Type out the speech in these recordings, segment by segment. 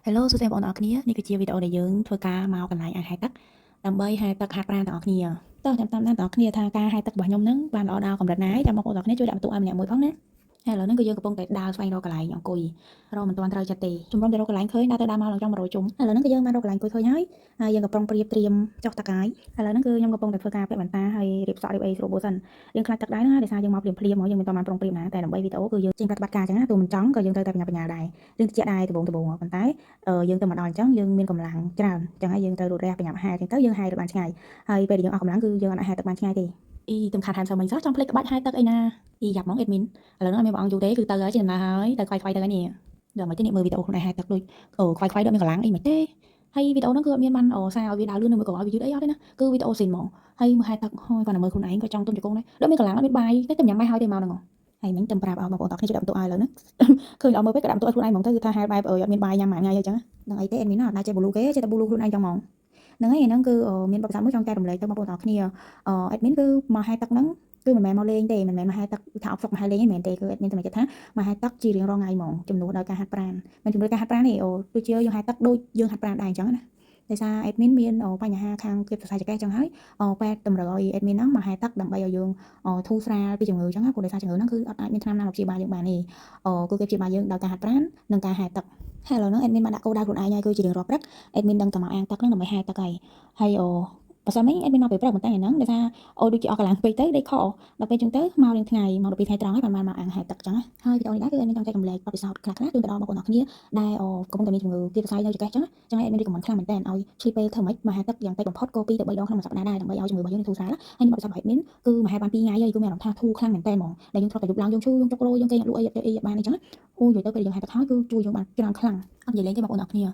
Hello សួស្តីបងប្អូនទាំងអស់គ្នានេះគឺជាវីដេអូដែលយើងធ្វើការមកកន្លែងអាងហែលទឹកដើម្បីហែលទឹកហាត់ប្រាណទាំងអស់គ្នាតោះតាមទាំងអស់គ្នាថាការហែលទឹករបស់ខ្ញុំនឹងបានល្អដល់កម្រិតណាហើយចាំបងប្អូនទាំងអស់គ្នាជួយដាក់បន្ទុកឲ្យម្នាក់មួយផងណាហើយឥឡូវហ្នឹងគឺយើងកំពុងតែដើរស្វែងរកកន្លែងអង្គុយរកមិនទាន់ត្រូវចិត្តទេជំរុំទៅរកកន្លែងឃើញដើរទៅដើរមកឡើងចង់100ជុំឥឡូវហ្នឹងគឺយើងបានរកកន្លែងអង្គុយឃើញហើយយើងកំពុងប្រៀបត្រៀមចុះទឹកហើយឥឡូវហ្នឹងគឺខ្ញុំកំពុងតែធ្វើការពាក់បន្តាហើយរៀបសក់រៀបអីស្រួលបួសិនយើងខ្លាចទឹកដែរណាដោយសារយើងមកភ្លាមៗមកយើងមិនទាន់បានប្រុងប្រៀបណាតែដើម្បីវីដេអូគឺយើងចេញប្រតិបត្តិការអញ្ចឹងណាទោះមិនចង់ក៏យើងត្រូវតែបញ្ញាដែររឿងតិចដែរដំបូងប៉ុន្តែយើងទៅមកដល់អញ្ចឹងយើងមានកម្លាំងច្រើនអញ្ចឹងហើយយើងត្រូវរត់រះបញ្ញាហែលអញ្ចឹងទៅយើងហែលទៅបានឆ្ងាយហើយពេលដែលយើងអស់កម្លាំងគឺយើងអាចហែលទឹកបានឆ្ងាយទេទំខាត់ហាមសើមិញសោះចង់ភ្លេចក្បាច់ហែលទឹកអីណាយ៉ាប់ហ្មងអេដមីនឥឡូវហ្នឹងអត់មានបងអង្គយូរទេគឺទៅហើយជាដំណើរហើយទៅខ្វាយទៅហើយនេះដល់មិនទេនេះមើលវីដេអូខ្លួនឯងហែលទឹកដូចខ្វាយដូចមានកម្លាំងអីមិនទេហើយវីដេអូហ្នឹងគឺអត់មានបានសារឲ្យវាដើរលឿននៅមើលក៏ឲ្យវាយឺតអីអត់ទេណាគឺវីដេអូស៊ីនហ្មងហើយមើលហែលទឹកហយគាត់តែមើលខ្លួនឯងក៏ចង់ទុំជង្គង់ដែរដូចមានកម្លាំងអត់មានបាយតែញ៉ាំបាយហើយទេមកហ្នឹងហើយមិញទៅប្រាប់ឲ្យបងប្អូនតោះគ្នាជួយដាក់បន្ទុកឲ្យឥឡូវហ្នឹងឃើញអត់មើលពេកក៏ដាក់បន្ទុកឲ្យខ្លួនឯងហ្មងទៅគឺថាហែលបែបអត់មានបាយញ៉ាំមួយថ្ងៃអីចឹងហ្នឹងអីទេអេដមីនអត់ដែរចេះប៊ូលូគេចេះតែប៊ូលូខ្លួនឯងចឹងហ្មងហ្នឹងហើយហ្នឹងគឺមានបទពិសោធន៍មួយចង់ចែករំលែកទៅបងប្អូនទាំងគ្នាអេដមីនគឺមកហែលទឹកហ្នឹងគឺមិនមែនមកលេងទេមិនមែនមកហែលទឹកថាអត់សុខមកហែលលេងទេមិនមែនទេគឺអេដមីនតែគិតថាមកហែលទឹកជារៀងរាល់ថ្ងៃហ្មងជំនួសដល់ការហាត់ប្រាណមិនជំនួសការហាត់ប្រាណទេដូចជាយើងហែលទឹកដូចយើងហាត់ប្រាណដែរអញ្ចឹងណាដោយសារអេដមីនមានបញ្ហាខាងភាពសរសៃចង្កេះចឹងហើយពេទ្យតម្រូវឲ្យអេដមីនហ្នឹងមកហែលទឹកដើម្បីឲ្យយើងធូរស្រាលពីជំងឺចឹងណាព្រោះដោយសារជំងឺហ្នឹងគឺអត់អាចមានថ្នាំណាមកព្យាបាលយើងបានទេគឺគេព្យាបាលយើងដោយការហាត់ប្រាណនិងការហែលទឹកហើយឥឡូវហ្នឹងអេដមីនបានដាក់គោលដៅខ្លួនឯងហើយគឺជារៀងរាល់ព្រឹកអេដមីនដឹងតែមកអាងទឹកហ្នឹងដើម្បីហែលទឹកហើយបើសិនមិញអេដមីនមកពេលព្រឹកប៉ុន្តែអាហ្នឹងដោយសារដូចជាអស់កម្លាំងពេកទៅដេកខដល់ពេលចឹងទៅមករៀងថ្ងៃមក12ថ្ងៃត្រង់ហើយបានមកអាងហែលទឹកចឹងហើយវីដេអូនេះដែរគឺអេដមីនចង់ចែករំលែកបទពិសោធន៍ខ្លះៗជូនទៅដល់បងប្អូនទាំងគ្នាដែលកំពុងតែមានជំងឺភាពសរសៃនៅចង្កេះចឹងចឹងហើយអេដមីនរីកមិនខ្លាំងមែនតើឲ្យឆ្លៀតពេលធ្វើម៉េចមកហែលទឹកយ៉ាងតិចបំផុតក៏2ទៅ3ដងក្នុងមួយសប្តាហ៍ដែរដើម្បីឲ្យជំងឺរបស់យើងធូរស្រាលហើយបទពិសោធន៍របស់អេដមីនគឺមកហែលបាន2ថ្ងៃហើយគឺមានអារម្មណ៍ថាធូរខ្លាំងមែនតើហ្មងដែលយើងធ្លាប់តែយប់ឡើងយើងឈឺយើងចុករោយើងគេងលក់អីបានអីចឹងអូយទៅពេលយើងហែលទឹកហើយគឺជួយយើងបានច្រើនខ្លាំងអត់និយាយលេងទេបងប្អូនទាំងគ្នា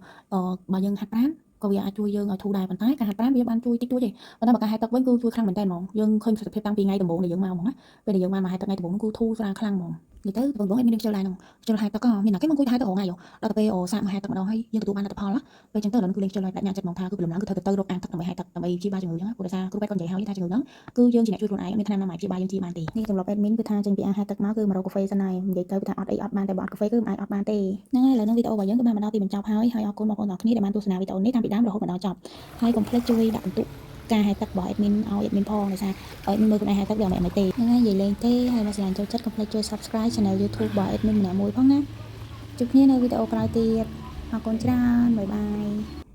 បើយើងហាត់ប្រាណក៏វាអាចជួយយើងឲ្យធូរដែរប៉ុន្តែការហាត់ប្រាណវាបានជួយតិចតួចទេប៉ុន្តែបើការហែលទឹកវិញគឺជួយខ្លាំងមែនតើហ្មងយើងឃើញប្រសិទ្ធភាពតាំងពីថ្ងៃដំបូងដែលយើងមកហ្មងណាពេលដែលយើងមកហែលទឹកថ្ងៃដំបូងគឺធូរស្រាលខ្លាំងហ្មងនិយាយទៅបងអេដមីនខ្ជិលដែរហ្នឹងខ្ជិលហែលទឹកក៏មានណាគេមកអង្គុយហែលទឹករងថ្ងៃដល់ទៅពេលសាកមកហែលទឹកម្ដងហើយយើងទទួលបានលទ្ធផលពេលចឹងទៅឥឡូវគឺលេងខ្ជិលហើយបញ្ញាចិត្តហ្មងថាគឺព្រលឹមឡើងគឺត្រូវទៅរកអាងទឹកដើម្បីហែលទឹកដើម្បីព្យាបាលជំងឺចឹងព្រោះដោយសារគ្រូពេទ្យគាត់និយាយហើយថាជំងឺហ្នឹងគឺយើងជាអ្នកជួយខ្លួនឯងអត់មានថ្នាំណាមកព្យាបាលយើងជាបានទេនេះទម្លាប់អេដមីនគឺថាចេញពីអាងហែលទឹកមកគឺមករកកាហ្វេសិនហើយនិយាយទៅថាអត់អីអត់បានតែបើអត់កាហ្វេគឺមិនអាចអត់បានទេហ្នឹងហើយឥឡូវហ្នឹងវីដេអូរបស់យើងគឺបានមកដល់ទីបញ្ចប់ហើយអរគុណបងប្អូនទាំងអស់គ្នាដែលបានទស្សនាវីដេអូនេះតាំងពីដើមរហូតមកដល់ចប់ហើយកុំភ្លេចជួយដាក់បន្ទុកការហែលទឹករបស់អេដមីនឲ្យអេដមីនផងដោយសារអេដមីនមើលខ្លួនឯងហែលទឹកវាមិនទេហ្នឹងហើយនិយាយលេងទេហើយបើស្រឡាញ់ចូលចិត្តកុំភ្លេចជួយ Subscribe Channel YouTube របស់អេដមីនម្នាក់មួយផងណាជួបគ្នានៅវីដេអូក្រោយទៀតអរគុណច្រើនបាយបាយ